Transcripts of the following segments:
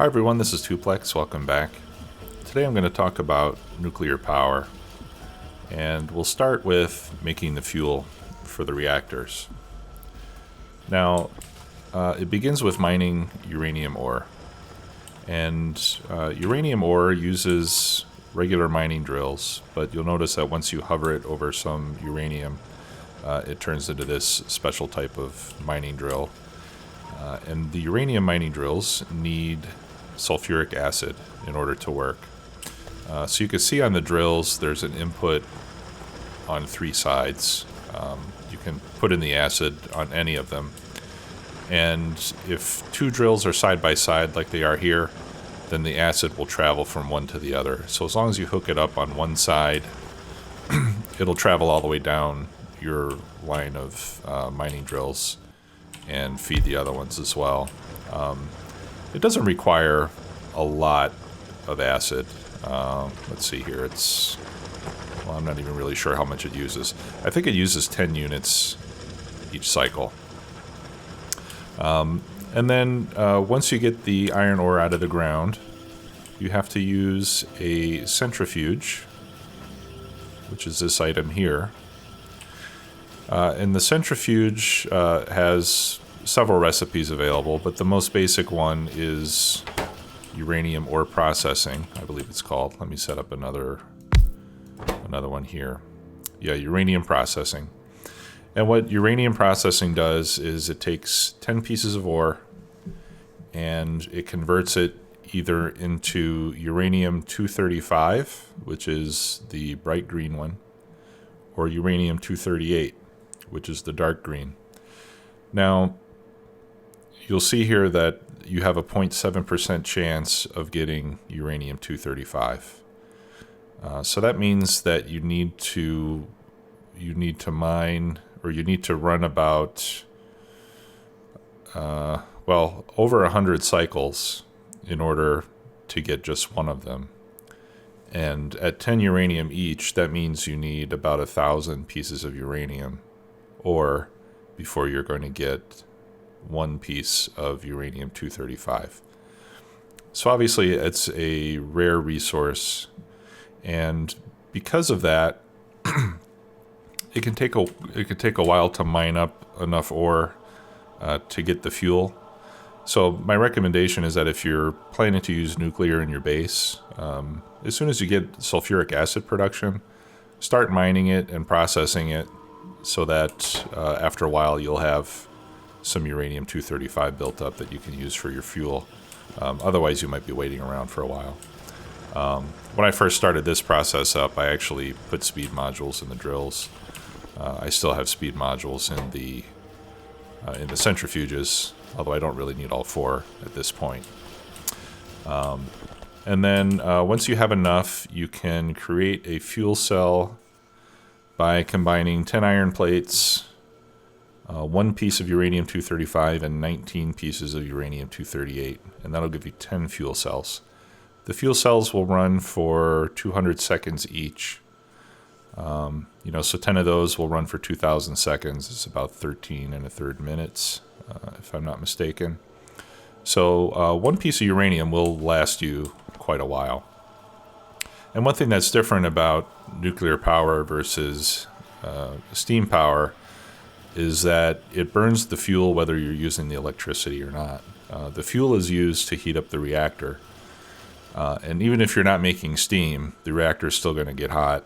Hi everyone, this is Tuplex. Welcome back. Today I'm going to talk about nuclear power, and we'll start with making the fuel for the reactors. Now, it begins with mining uranium ore, and uranium ore uses regular mining drills, but you'll notice that once you hover it over some uranium, it turns into this special type of mining drill. And the uranium mining drills need sulfuric acid in order to work. So you can see on the drills there's an input on three sides. You can put in the acid on any of them. And if two drills are side by side like they are here, then the acid will travel from one to the other. So as long as you hook it up on one side, it'll travel all the way down your line of mining drills and feed the other ones as well. It doesn't require a lot of acid. Let's see here, well, I'm not even really sure how much it uses. I think it uses 10 units each cycle. And then once you get the iron ore out of the ground, you have to use a centrifuge, which is this item here. And the centrifuge has several recipes available, but the most basic one is uranium ore processing, I believe it's called. Let me set up another one here. Yeah, uranium processing. And what uranium processing does is it takes 10 pieces of ore and it converts it either into uranium-235, which is the bright green one, or uranium-238, which is the dark green. Now, you'll see here that you have a 0.7% chance of getting uranium-235. So that means that you need to mine, or you need to run about, over 100 cycles in order to get just one of them. And at 10 uranium each, that means you need about 1,000 pieces of uranium ore before you're going to get one piece of uranium-235. So obviously it's a rare resource, and because of that, it can take a while to mine up enough ore to get the fuel. So my recommendation is that if you're planning to use nuclear in your base, as soon as you get sulfuric acid production, start mining it and processing it so that after a while you'll have some uranium-235 built up that you can use for your fuel. Otherwise you might be waiting around for a while. When I first started this process up, I actually put speed modules in the drills. I still have speed modules in the centrifuges, although I don't really need all four at this point. And then once you have enough, you can create a fuel cell by combining 10 iron plates, one piece of uranium-235, and 19 pieces of uranium-238, and that'll give you 10 fuel cells. The fuel cells will run for 200 seconds each. So 10 of those will run for 2,000 seconds. It's about 13 1/3 minutes, if I'm not mistaken. So one piece of uranium will last you quite a while. And one thing that's different about nuclear power versus steam power is that it burns the fuel whether you're using the electricity or not. The fuel is used to heat up the reactor. And even if you're not making steam, the reactor is still going to get hot.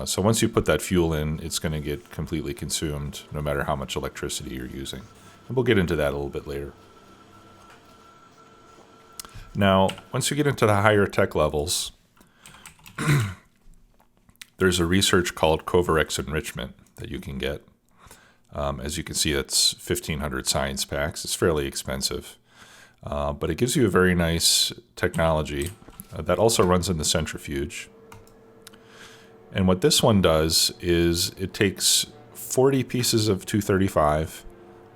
So once you put that fuel in, it's going to get completely consumed no matter how much electricity you're using. And we'll get into that a little bit later. Now, once you get into the higher tech levels, there's a research called Kovarex enrichment that you can get. As you can see, that's 1,500 science packs. It's fairly expensive, but it gives you a very nice technology that also runs in the centrifuge. And what this one does is it takes 40 pieces of 235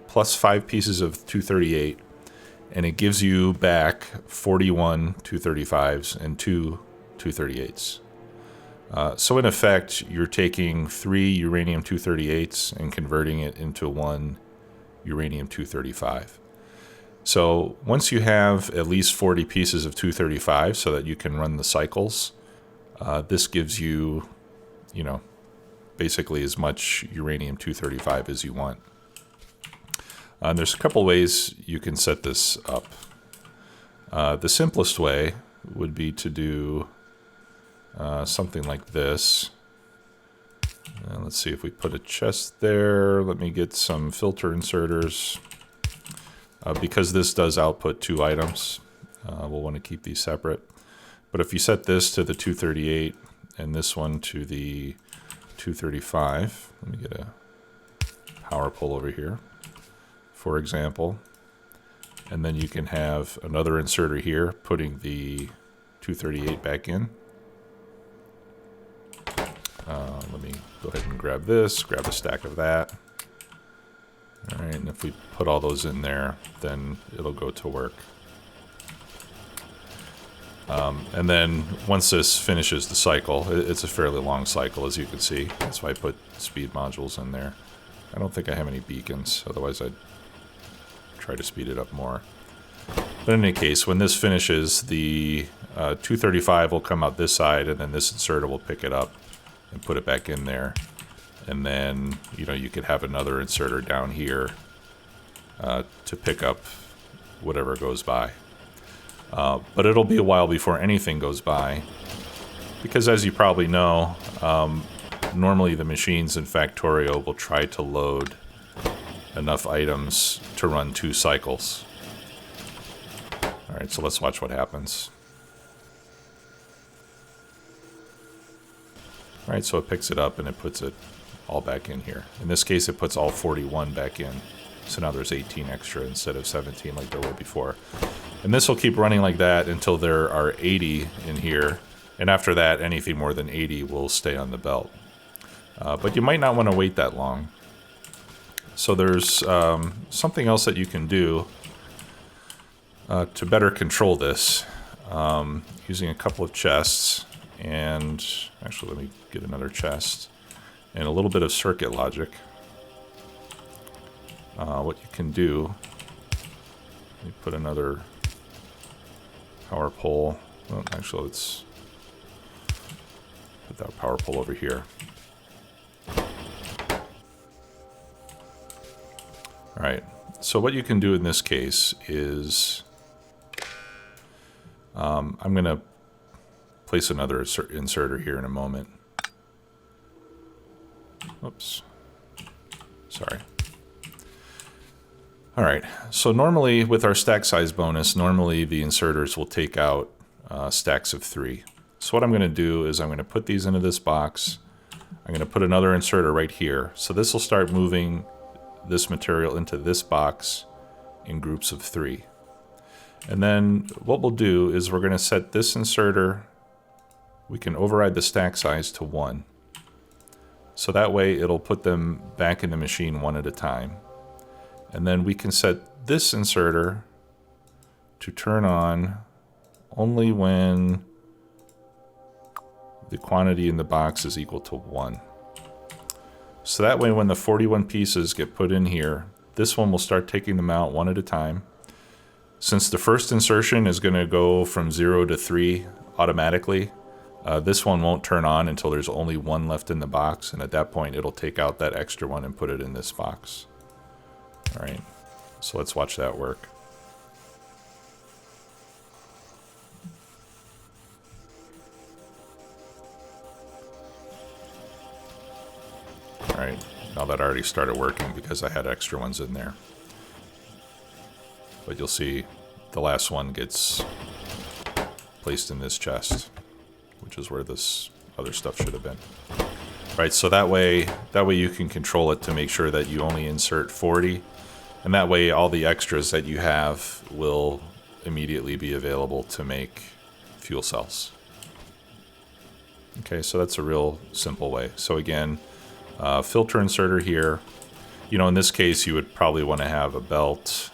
plus 5 pieces of 238, and it gives you back 41 235s and 2 238s. So in effect, you're taking 3 uranium-238s and converting it into 1 uranium-235. So once you have at least 40 pieces of 235 so that you can run the cycles, this gives you, you know, basically as much uranium-235 as you want. There's a couple ways you can set this up. The simplest way would be to do something like this. Let's see if we put a chest there. Let me get some filter inserters. Because this does output 2 items, we'll want to keep these separate. But if you set this to the 238 and this one to the 235, let me get a power pole over here, for example. And then you can have another inserter here putting the 238 back in. Let me go ahead and grab this, grab a stack of that. All right, and if we put all those in there, then it'll go to work. And then once this finishes the cycle, it's a fairly long cycle, as you can see. That's why I put speed modules in there. I don't think I have any beacons, otherwise I'd try to speed it up more. But in any case, when this finishes, the 235 will come out this side, and then this inserter will pick it up and put it back in there. And then, you know, you could have another inserter down here to pick up whatever goes by. But it'll be a while before anything goes by, because as you probably know, normally the machines in Factorio will try to load enough items to run 2 cycles. All right, so let's watch what happens. All right, so it picks it up and it puts it all back in here. In this case, it puts all 41 back in. So now there's 18 extra instead of 17 like there were before. And this will keep running like that until there are 80 in here. And after that, anything more than 80 will stay on the belt. But you might not want to wait that long. So there's something else that you can do to better control this, using a couple of chests. And actually, let me get another chest. And a little bit of circuit logic. What you can do, let me put another power pole. Well, actually, let's put that power pole over here. All right, so what you can do in this case is I'm going to place another inserter here in a moment. Oops. Sorry. All right, so normally with our stack size bonus, normally the inserters will take out stacks of 3. So what I'm going to do is I'm going to put these into this box. I'm going to put another inserter right here. So this will start moving this material into this box in groups of 3. And then what we'll do is we're going to set this inserter, we can override the stack size to 1. So that way it'll put them back in the machine one at a time. And then we can set this inserter to turn on only when the quantity in the box is equal to 1. So that way when the 41 pieces get put in here, this one will start taking them out one at a time. Since the first insertion is going to go from 0 to 3 automatically, this one won't turn on until there's only 1 left in the box, and at that point it'll take out that extra one and put it in this box. All right, so let's watch that work. All right, now that already started working because I had extra ones in there. But you'll see the last one gets placed in this chest, which is where this other stuff should have been. Right, so that way you can control it to make sure that you only insert 40, and that way all the extras that you have will immediately be available to make fuel cells. Okay, so that's a real simple way. So again, filter inserter here. You know, in this case, you would probably want to have a belt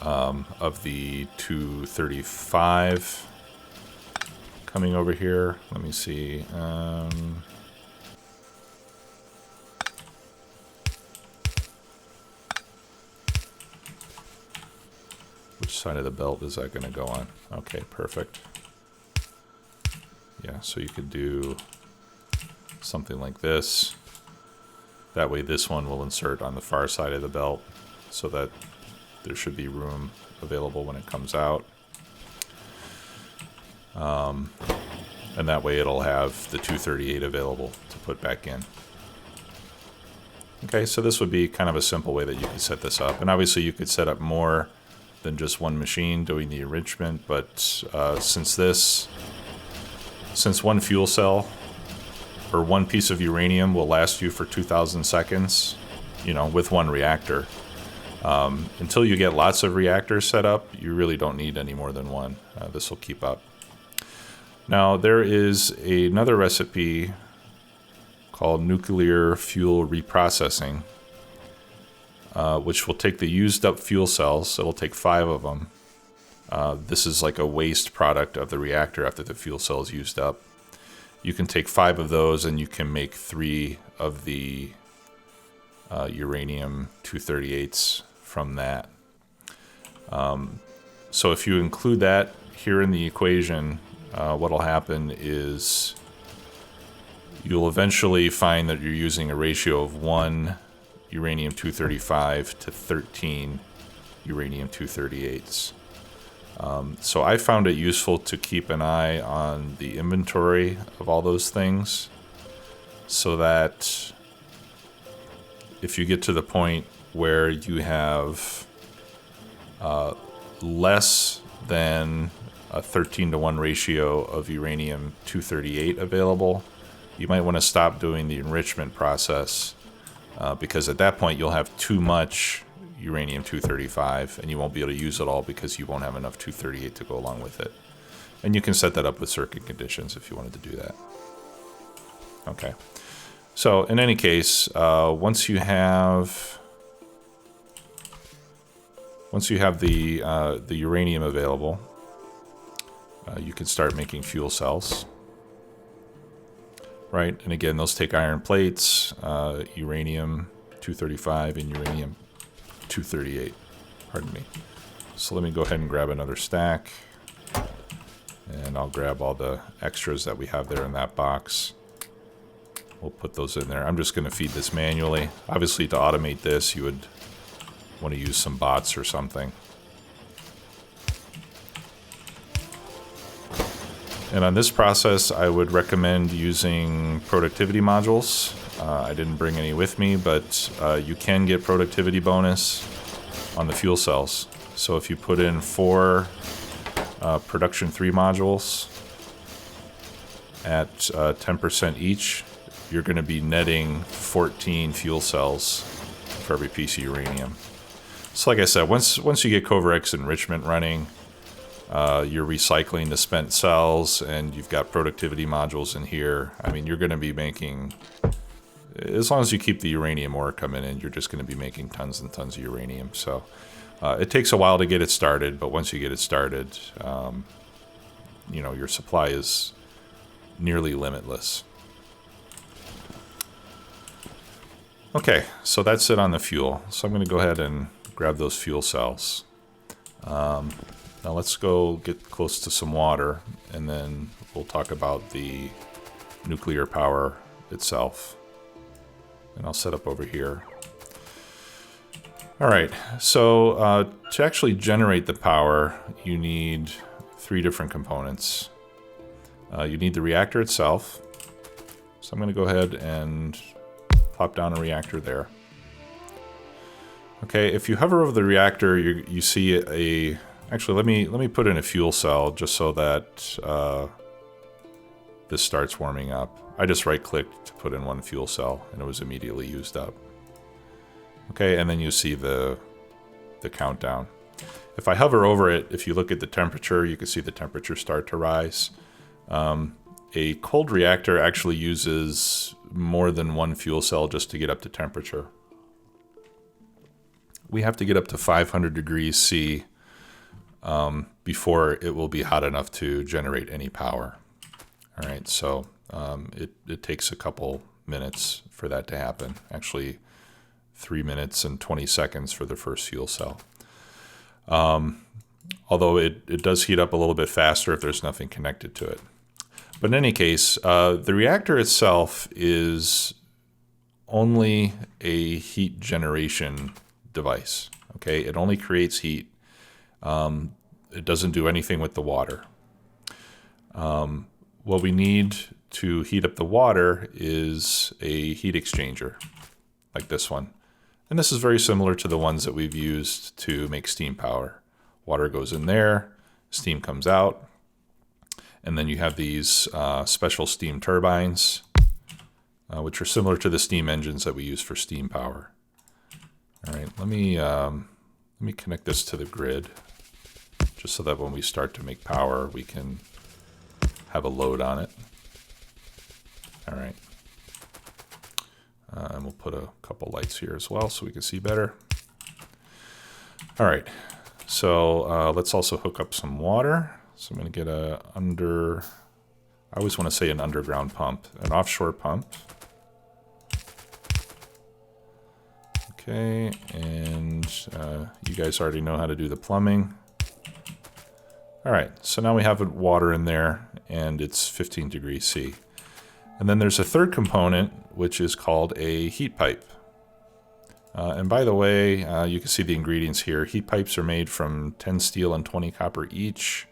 of the 235 coming over here. Let me see. Which side of the belt is that going to go on? Okay, perfect. Yeah, so you could do something like this. That way this one will insert on the far side of the belt so that there should be room available when it comes out. And that way it'll have the 238 available to put back in. Okay, so this would be kind of a simple way that you could set this up. And obviously you could set up more than just one machine doing the enrichment, but since one fuel cell or one piece of uranium will last you for 2,000 seconds, you know, with one reactor, until you get lots of reactors set up, you really don't need any more than one. This will keep up. Now, there is another recipe called nuclear fuel reprocessing, which will take the used up fuel cells. It'll take 5 of them. This is like a waste product of the reactor after the fuel cell is used up. You can take 5 of those and you can make 3 of the uranium 238s from that. So if you include that here in the equation, what'll happen is you'll eventually find that you're using a ratio of 1 uranium 235 to 13 uranium 238s. So I found it useful to keep an eye on the inventory of all those things so that if you get to the point where you have less than a 13-to-1 ratio of uranium 238 available, you might want to stop doing the enrichment process because at that point you'll have too much uranium 235 and you won't be able to use it all because you won't have enough 238 to go along with it. And you can set that up with circuit conditions if you wanted to do that. Okay. So in any case, once you have the uranium available, you can start making fuel cells. Right, and again, those take iron plates, uranium 235 and uranium 238. Pardon me. So let me go ahead and grab another stack, and I'll grab all the extras that we have there in that box. We'll put those in there. I'm just going to feed this manually. Obviously, to automate this, you would want to use some bots or something. And on this process, I would recommend using productivity modules. I didn't bring any with me, but you can get productivity bonus on the fuel cells. So if you put in 4 production 3 modules at 10% each, you're going to be netting 14 fuel cells for every piece of uranium. So like I said, once you get Kovarex enrichment running, you're recycling the spent cells, and you've got productivity modules in here. I mean, you're going to be making, as long as you keep the uranium ore coming in, you're just going to be making tons and tons of uranium. So it takes a while to get it started, but once you get it started, you know, your supply is nearly limitless. Okay, so that's it on the fuel. So I'm going to go ahead and grab those fuel cells. Now let's go get close to some water, and then we'll talk about the nuclear power itself. And I'll set up over here. All right, so to actually generate the power, you need 3 different components. You need the reactor itself. So I'm going to go ahead and plop down a reactor there. Okay, if you hover over the reactor, you see a... Actually, let me put in a fuel cell just so that this starts warming up. I just right-clicked to put in 1 fuel cell, and it was immediately used up. Okay, and then you see the countdown. If I hover over it, if you look at the temperature, you can see the temperature start to rise. A cold reactor actually uses more than 1 fuel cell just to get up to temperature. We have to get up to 500 degrees C before it will be hot enough to generate any power. All right, so it takes a couple minutes for that to happen. Actually, 3 minutes and 20 seconds for the first fuel cell. although it does heat up a little bit faster if there's nothing connected to it. But in any case, the reactor itself is only a heat generation device. Okay, it only creates heat. It doesn't do anything with the water. What we need to heat up the water is a heat exchanger, like this one. And this is very similar to the ones that we've used to make steam power. Water goes in there, steam comes out, and then you have these special steam turbines, which are similar to the steam engines that we use for steam power. All right, let me connect this to the grid, just so that when we start to make power, we can have a load on it. All right. And we'll put a couple lights here as well so we can see better. All right. So let's also hook up some water. So I'm going to get I always want to say an underground pump, an offshore pump. Okay, and you guys already know how to do the plumbing. All right, so now we have water in there, and it's 15 degrees C. And then there's a third component, which is called a heat pipe. And by the way, you can see the ingredients here. Heat pipes are made from 10 steel and 20 copper each.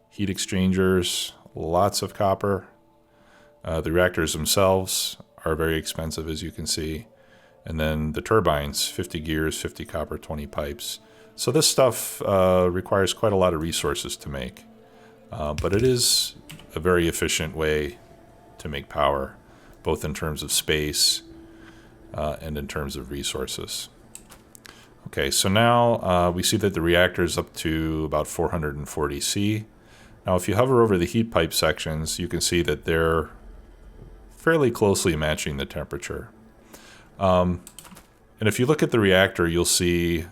Heat exchangers, lots of copper. The reactors themselves are very expensive, as you can see. And then the turbines, 50 gears, 50 copper, 20 pipes. So this stuff requires quite a lot of resources to make. But it is a very efficient way to make power, both in terms of space and in terms of resources. Okay, so now we see that the reactor is up to about 440 C. Now, if you hover over the heat pipe sections, you can see that they're fairly closely matching the temperature. And if you look at the reactor, you'll see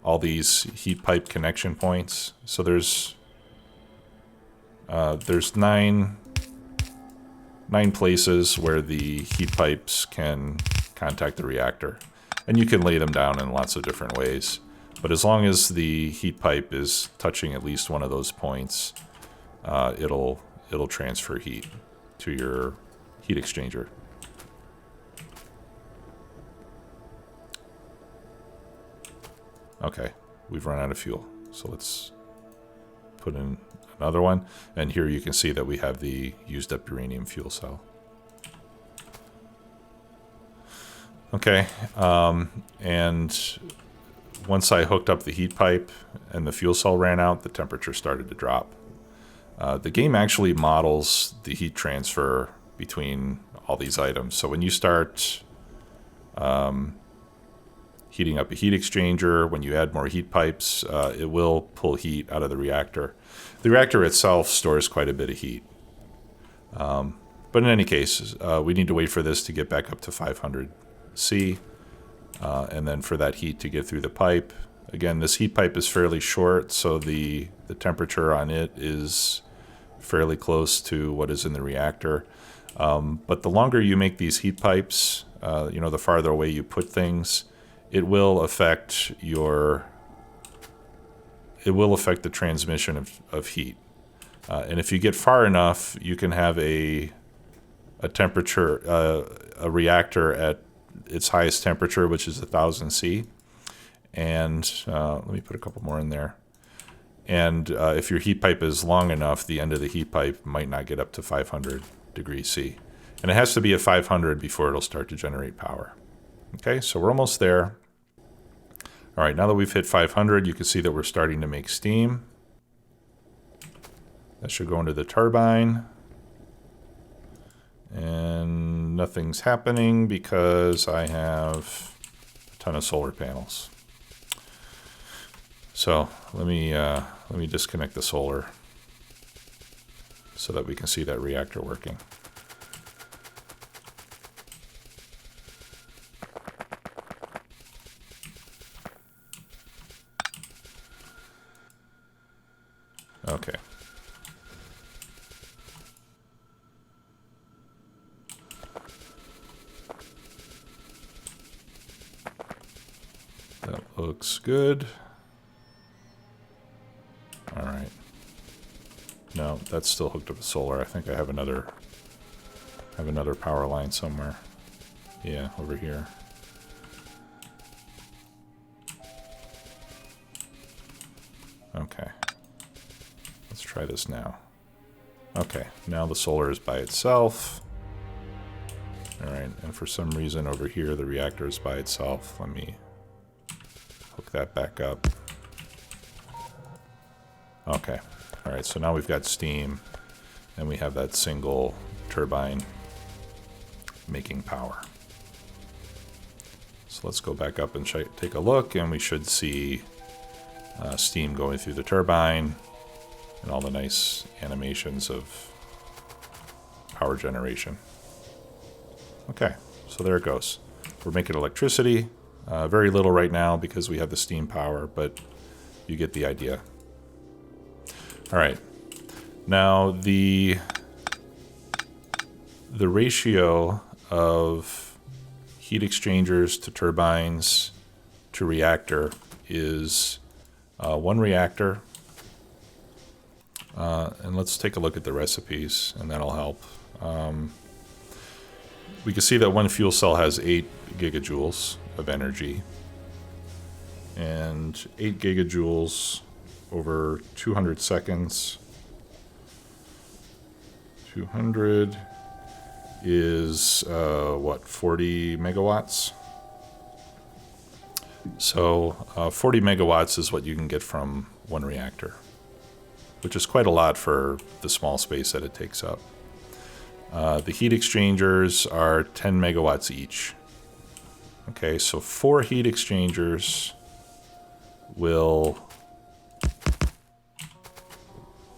all these heat pipe connection points. So there's nine places where the heat pipes can contact the reactor. And you can lay them down in lots of different ways. But as long as the heat pipe is touching at least one of those points, it'll transfer heat to your heat exchanger. Okay, we've run out of fuel. So let's put in another one. And here you can see that we have the used up uranium fuel cell. Okay, and once I hooked up the heat pipe and the fuel cell ran out, the temperature started to drop. The game actually models the heat transfer between all these items. So when you start heating up a heat exchanger, when you add more heat pipes, it will pull heat out of the reactor. The reactor itself stores quite a bit of heat. But in any case, we need to wait for this to get back up to 500 C, and then for that heat to get through the pipe. Again, this heat pipe is fairly short, so the temperature on it is fairly close to what is in the reactor. But the longer you make these heat pipes, the farther away you put things, it will affect the transmission of heat. And if you get far enough, you can have a temperature, a reactor at its highest temperature, which is 1000 C. And let me put a couple more in there. And if your heat pipe is long enough, the end of the heat pipe might not get up to 500 degrees C. And it has to be at 500 before it'll start to generate power. Okay, so we're almost there. All right, now that we've hit 500, you can see that we're starting to make steam. That should go into the turbine. And nothing's happening because I have a ton of solar panels. So let me disconnect the solar so that we can see that reactor working. Okay. That looks good. All right. No, that's still hooked up to solar. I think I have another power line somewhere. Yeah, over here. Okay. Let's try this now. Okay, now the solar is by itself. All right, and for some reason over here, the reactor is by itself. Let me hook that back up. Okay. All right, so now we've got steam, and we have that single turbine making power. So let's go back up and take a look, and we should see steam going through the turbine and all the nice animations of power generation. Okay, so there it goes. We're making electricity. Very little right now because we have the steam power, but you get the idea. All right, now the ratio of heat exchangers to turbines to reactor is 1 reactor. And let's take a look at the recipes, and that'll help. We can see that one fuel cell has 8 gigajoules of energy, and 8 gigajoules over 200 seconds. 200 is, what, 40 megawatts? So 40 megawatts is what you can get from 1 reactor, which is quite a lot for the small space that it takes up. The heat exchangers are 10 megawatts each. Okay, so 4 heat exchangers will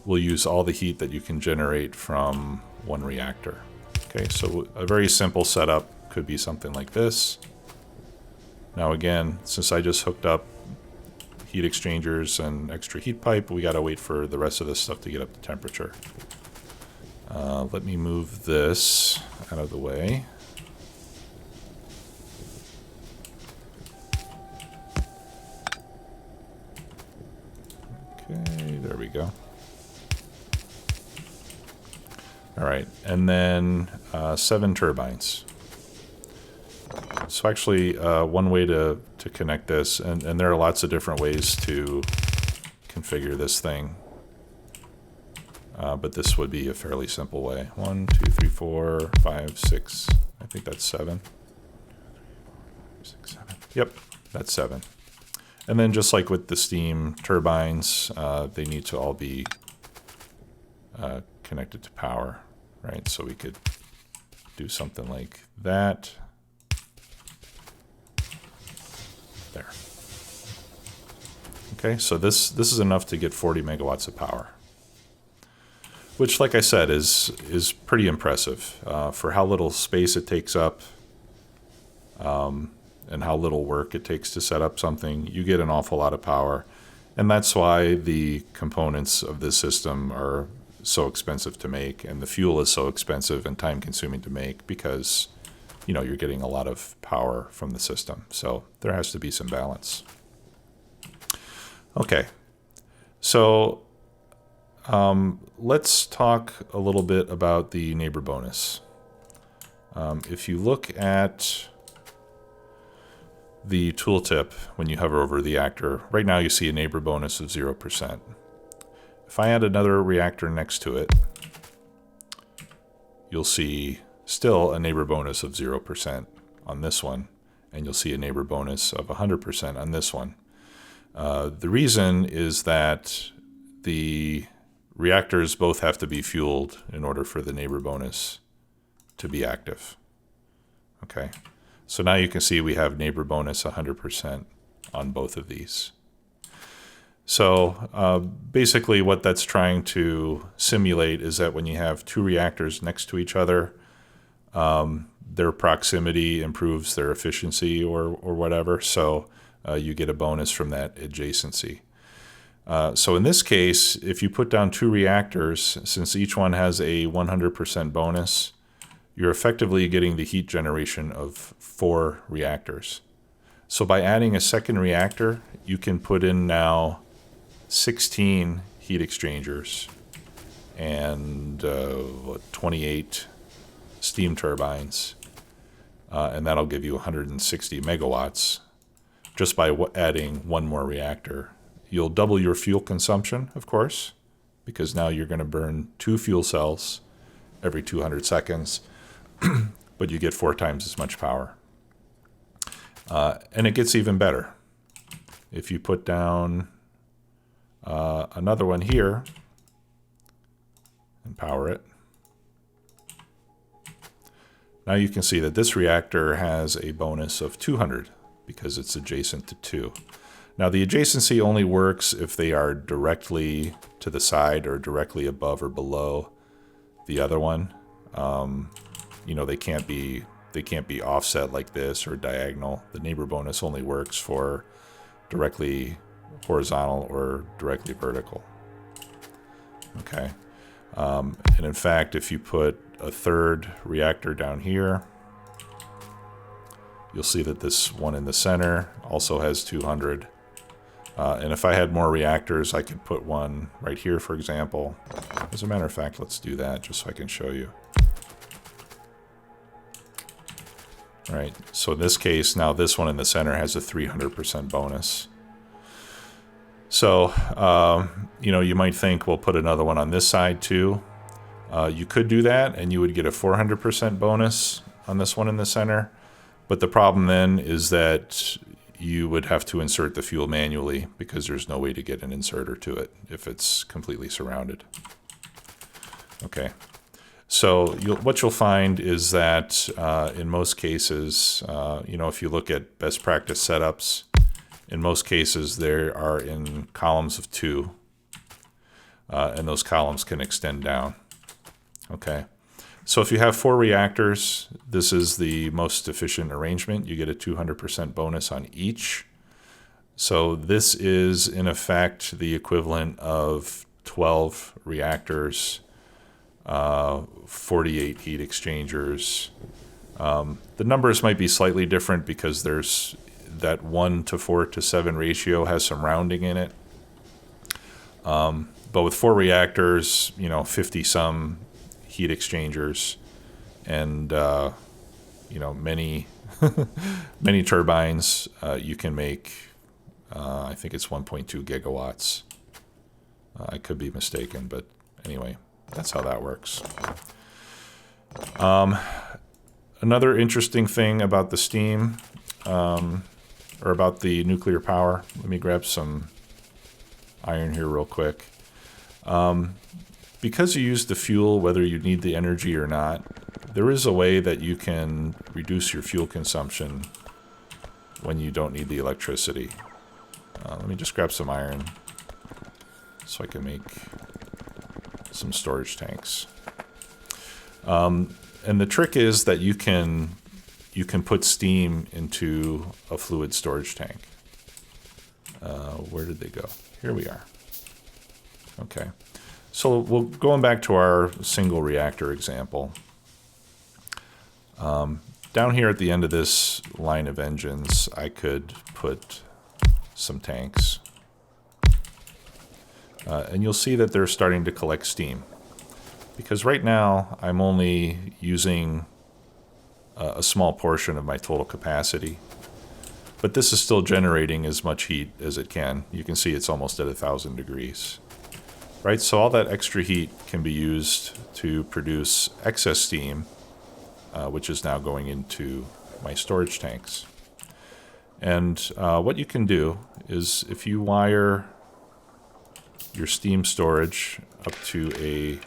use all the heat that you can generate from 1 reactor. Okay, so a very simple setup could be something like this. Now again, since I just hooked up heat exchangers and extra heat pipe, we gotta wait for the rest of this stuff to get up to temperature. Let me move this out of the way. Okay, there we go. All right, and then 7 turbines. So actually, one way to connect this, and there are lots of different ways to configure this thing, but this would be a fairly simple way. 1, 2, 3, 4, 5, 6. I think that's 7. 6, 7. Yep, that's 7. And then just like with the steam turbines, they need to all be connected to power, right? So we could do something like that. There. Okay, so this is enough to get 40 megawatts of power, which, like I said, is pretty impressive for how little space it takes up, and how little work it takes to set up something. You get an awful lot of power, and that's why the components of this system are so expensive to make, and the fuel is so expensive and time-consuming to make, because you're getting a lot of power from the system. So there has to be some balance. Okay, so let's talk a little bit about the neighbor bonus. If you look at the tooltip when you hover over the reactor, right now you see a neighbor bonus of 0%. If I add another reactor next to it, you'll see still a neighbor bonus of 0% on this one, and you'll see a neighbor bonus of 100% on this one. The reason is that the reactors both have to be fueled in order for the neighbor bonus to be active. Okay, so now you can see we have neighbor bonus 100% on both of these. So basically what that's trying to simulate is that when you have 2 reactors next to each other, their proximity improves their efficiency or whatever, so you get a bonus from that adjacency. So in this case, if you put down 2 reactors, since each one has a 100% bonus, you're effectively getting the heat generation of 4 reactors. So by adding a second reactor, you can put in now 16 heat exchangers and 28 steam turbines, and that'll give you 160 megawatts just by adding one more reactor. You'll double your fuel consumption, of course, because now you're going to burn 2 fuel cells every 200 seconds, but you get 4 times as much power. And it gets even better. If you put down another one here and power it, now you can see that this reactor has a bonus of 200 because it's adjacent to 2. Now the adjacency only works if they are directly to the side or directly above or below the other one. You know, they can't be offset like this or diagonal. The neighbor bonus only works for directly horizontal or directly vertical. Okay. And in fact, if you put a third reactor down here, you'll see that this one in the center also has 200. And if I had more reactors, I could put one right here, for example. As a matter of fact, let's do that just so I can show you. All right, so in this case, now this one in the center has a 300% bonus. So, you know, you might think, we'll put another one on this side too. You could do that, and you would get a 400% bonus on this one in the center. But the problem then is that you would have to insert the fuel manually because there's no way to get an inserter to it if it's completely surrounded. Okay. So what you'll find is that in most cases, you know, if you look at best practice setups, in most cases they are in columns of 2, and those columns can extend down. Okay, so if you have 4 reactors, this is the most efficient arrangement. You get a 200% bonus on each. So this is in effect the equivalent of 12 reactors, 48 heat exchangers. The numbers might be slightly different because there's that 1 to 4 to 7 ratio has some rounding in it. But with 4 reactors, you know, 50 some heat exchangers and, you know, many, many turbines, you can make, I think it's 1.2 gigawatts. I could be mistaken, but anyway. That's how that works. Another interesting thing about the steam, or about the nuclear power, let me grab some iron here real quick. Because you use the fuel, whether you need the energy or not, there is a way that you can reduce your fuel consumption when you don't need the electricity. Let me just grab some iron so I can make some storage tanks. And the trick is that you can put steam into a fluid storage tank. Where did they go? Here we are. Okay. So going back to our single reactor example. Down here at the end of this line of engines, I could put some tanks. And you'll see that they're starting to collect steam. Because right now, I'm only using a small portion of my total capacity. But this is still generating as much heat as it can. You can see it's almost at 1,000 degrees. Right, so all that extra heat can be used to produce excess steam, which is now going into my storage tanks. And what you can do is if you wire your steam storage up to a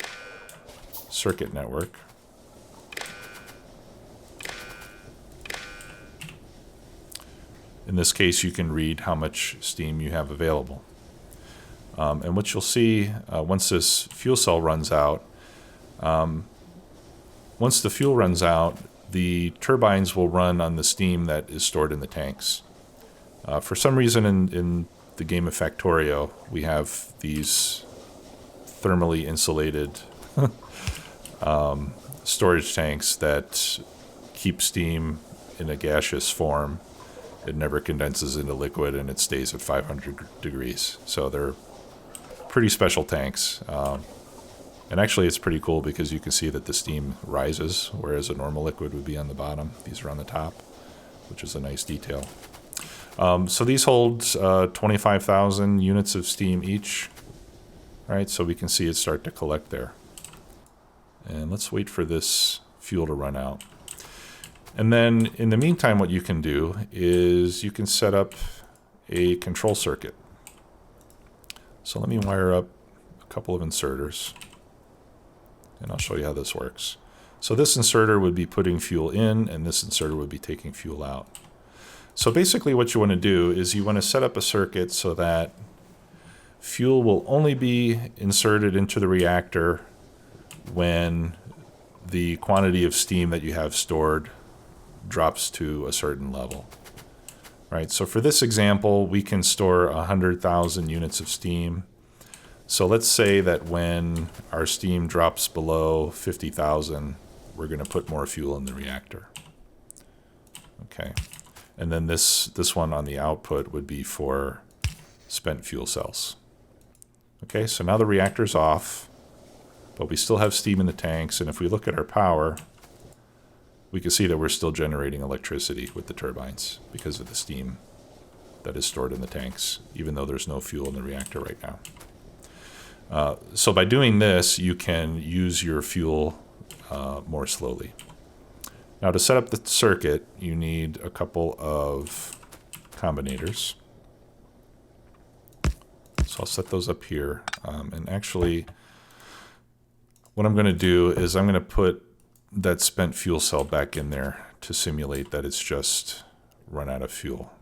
circuit network. In this case, you can read how much steam you have available. And what you'll see once this fuel cell runs out, once the fuel runs out, the turbines will run on the steam that is stored in the tanks. For some reason in the game of Factorio, we have these thermally insulated storage tanks that keep steam in a gaseous form. It never condenses into liquid and it stays at 500 degrees. So they're pretty special tanks. And actually it's pretty cool because you can see that the steam rises, whereas a normal liquid would be on the bottom. These are on the top, which is a nice detail. So these hold 25,000 units of steam each. All right, so we can see it start to collect there. And let's wait for this fuel to run out. And then in the meantime, what you can do is you can set up a control circuit. So let me wire up a couple of inserters, and I'll show you how this works. So this inserter would be putting fuel in, and this inserter would be taking fuel out. So basically what you want to do is you want to set up a circuit so that fuel will only be inserted into the reactor when the quantity of steam that you have stored drops to a certain level. Right, so for this example, we can store 100,000 units of steam. So let's say that when our steam drops below 50,000, we're going to put more fuel in the reactor. Okay, and then this one on the output would be for spent fuel cells. Okay, so now the reactor's off, but we still have steam in the tanks, and if we look at our power, we can see that we're still generating electricity with the turbines because of the steam that is stored in the tanks, even though there's no fuel in the reactor right now. So by doing this, you can use your fuel more slowly. Now to set up the circuit, you need a couple of combinators. So I'll set those up here. And actually, what I'm going to do is I'm going to put that spent fuel cell back in there to simulate that it's just run out of fuel.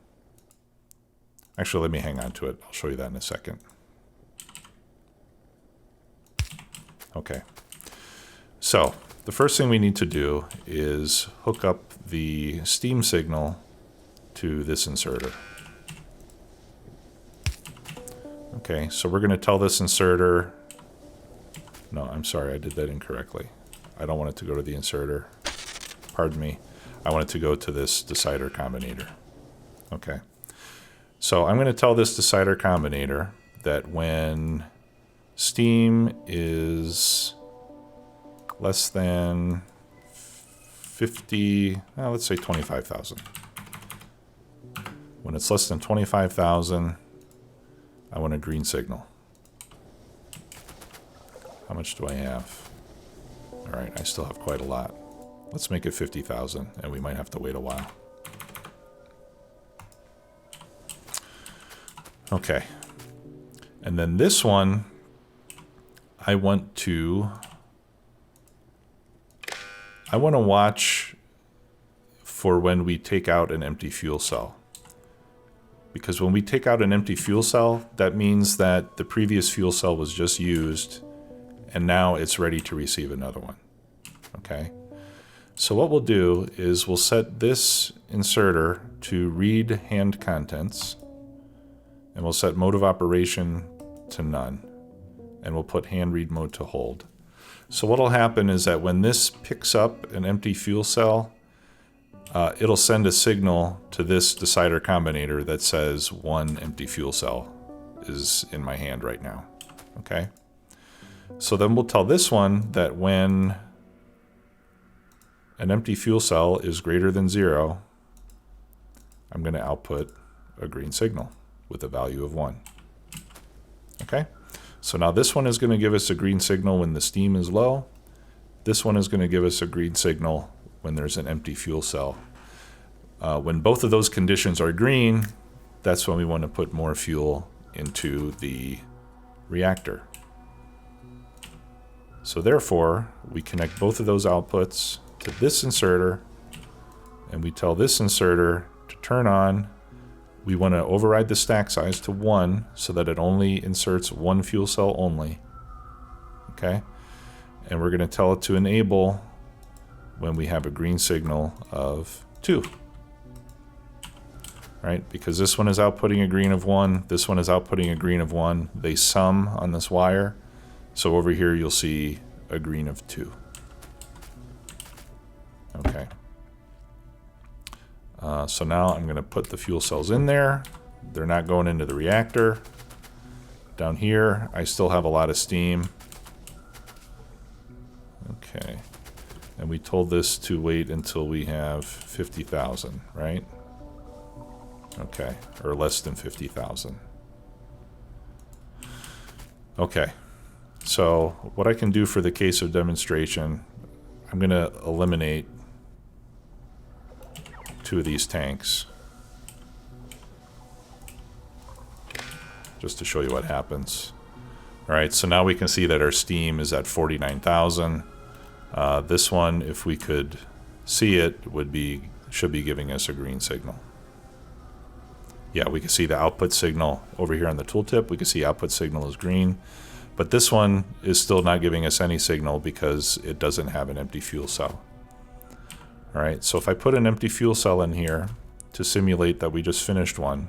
Actually, let me hang on to it. I'll show you that in a second. Okay. So the first thing we need to do is hook up the steam signal to this inserter. Okay, so we're going to tell this inserter, no, I'm sorry, I did that incorrectly. I don't want it to go to the inserter. Pardon me. I want it to go to this decider combinator. Okay. So I'm going to tell this decider combinator that when steam is less than 50, let's say 25,000. When it's less than 25,000, I want a green signal. How much do I have? All right, I still have quite a lot. Let's make it 50,000, and we might have to wait a while. Okay. And then this one, I want to watch for when we take out an empty fuel cell. Because when we take out an empty fuel cell, that means that the previous fuel cell was just used, and now it's ready to receive another one. Okay? So what we'll do is we'll set this inserter to read hand contents, and we'll set mode of operation to none, and we'll put hand read mode to hold. So what'll happen is that when this picks up an empty fuel cell, it'll send a signal to this decider combinator that says one empty fuel cell is in my hand right now. Okay? So then we'll tell this one that when an empty fuel cell is greater than 0, I'm going to output a green signal with a value of 1. Okay? So now this one is going to give us a green signal when the steam is low. This one is going to give us a green signal when there's an empty fuel cell. When both of those conditions are green, that's when we want to put more fuel into the reactor. So therefore, we connect both of those outputs to this inserter, and we tell this inserter to turn on. We want to override the stack size to 1 so that it only inserts one fuel cell only. Okay? And we're going to tell it to enable when we have a green signal of 2. Right? Because this one is outputting a green of 1, this one is outputting a green of 1. They sum on this wire. So over here you'll see a green of 2. Okay. So now I'm going to put the fuel cells in there. They're not going into the reactor. Down here, I still have a lot of steam. Okay. And we told this to wait until we have 50,000, right? Okay, or less than 50,000. Okay, so what I can do for the case of demonstration, I'm going to eliminate 2 of these tanks, just to show you what happens. All right, so now we can see that our steam is at 49,000. This one, if we could see it, should be giving us a green signal. Yeah, we can see the output signal over here on the tooltip. We can see output signal is green, but this one is still not giving us any signal because it doesn't have an empty fuel cell. All right, so if I put an empty fuel cell in here to simulate that we just finished one,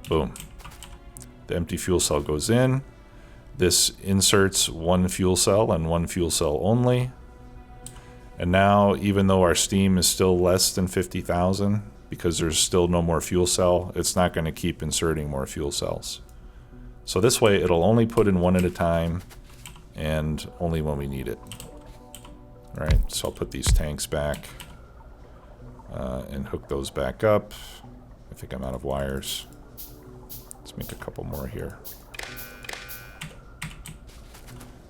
boom. The empty fuel cell goes in. This inserts 1 fuel cell and 1 fuel cell only. And now, even though our steam is still less than 50,000, because there's still no more fuel cell, it's not going to keep inserting more fuel cells. So this way, it'll only put in 1 at a time and only when we need it. All right, so I'll put these tanks back and hook those back up. I think I'm out of wires. Let's make a couple more here.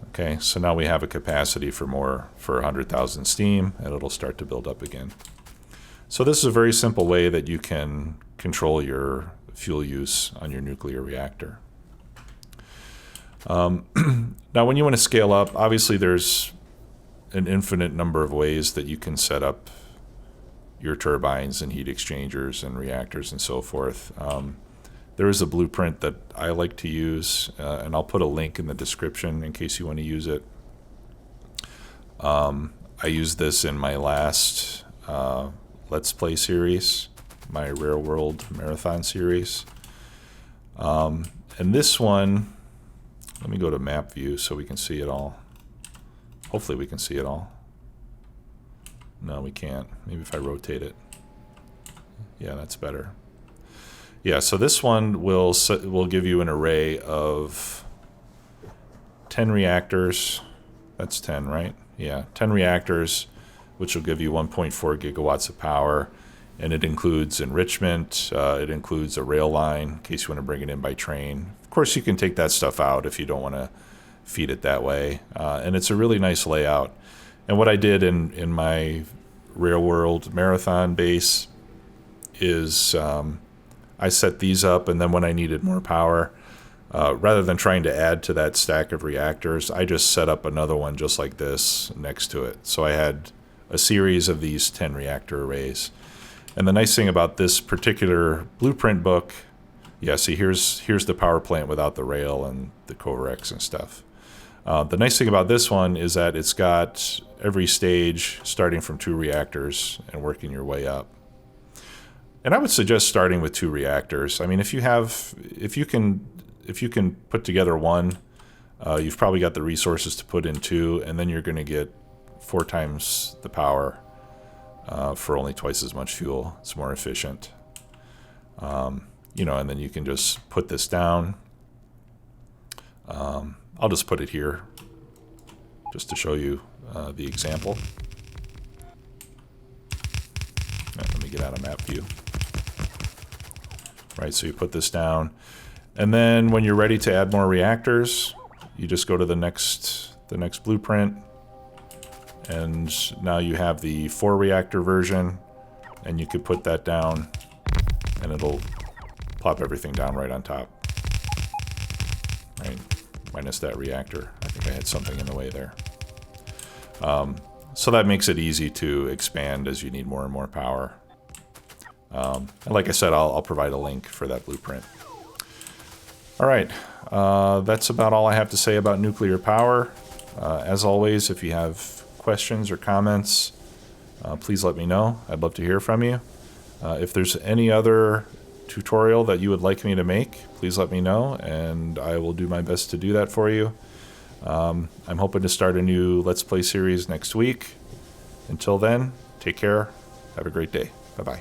Okay, so now we have a capacity for 100,000 steam, and it'll start to build up again. So this is a very simple way that you can control your fuel use on your nuclear reactor. Now, when you want to scale up, obviously there's an infinite number of ways that you can set up your turbines and heat exchangers and reactors and so forth. There is a blueprint that I like to use, and I'll put a link in the description in case you want to use it. I used this in my last Let's Play series, my Rare World Marathon series. And this one, let me go to map view so we can see it all. Hopefully we can see it all. No, we can't. Maybe if I rotate it. Yeah, that's better. Yeah, so this one will give you an array of 10 reactors. That's 10, right? Yeah, 10 reactors, which will give you 1.4 gigawatts of power. And it includes enrichment. It includes a rail line in case you want to bring it in by train. Of course, you can take that stuff out if you don't want to feed it that way. And it's a really nice layout. And what I did in my Real World Marathon base is I set these up, and then when I needed more power, rather than trying to add to that stack of reactors, I just set up another one just like this next to it. So I had a series of these 10 reactor arrays. And the nice thing about this particular blueprint book, yeah, see, here's the power plant without the rail and the Kovarex and stuff. The nice thing about this one is that it's got every stage starting from 2 reactors and working your way up. And I would suggest starting with 2 reactors. I mean, if you can put together one, you've probably got the resources to put in 2, and then you're going to get 4 times the power for only twice as much fuel. It's more efficient. You know, and then you can just put this down. I'll just put it here just to show you the example. Let me get out of map view. Right, so you put this down, and then when you're ready to add more reactors, you just go to the next blueprint, and now you have the 4 reactor version, and you could put that down, and it'll plop everything down right on top. Right, minus that reactor. I think I had something in the way there. So that makes it easy to expand as you need more and more power. And like I said, I'll provide a link for that blueprint. All right, that's about all I have to say about nuclear power. As always, if you have questions or comments, please let me know. I'd love to hear from you. If there's any other tutorial that you would like me to make, please let me know, and I will do my best to do that for you. I'm hoping to start a new Let's Play series next week. Until then, take care. Have a great day. Bye-bye.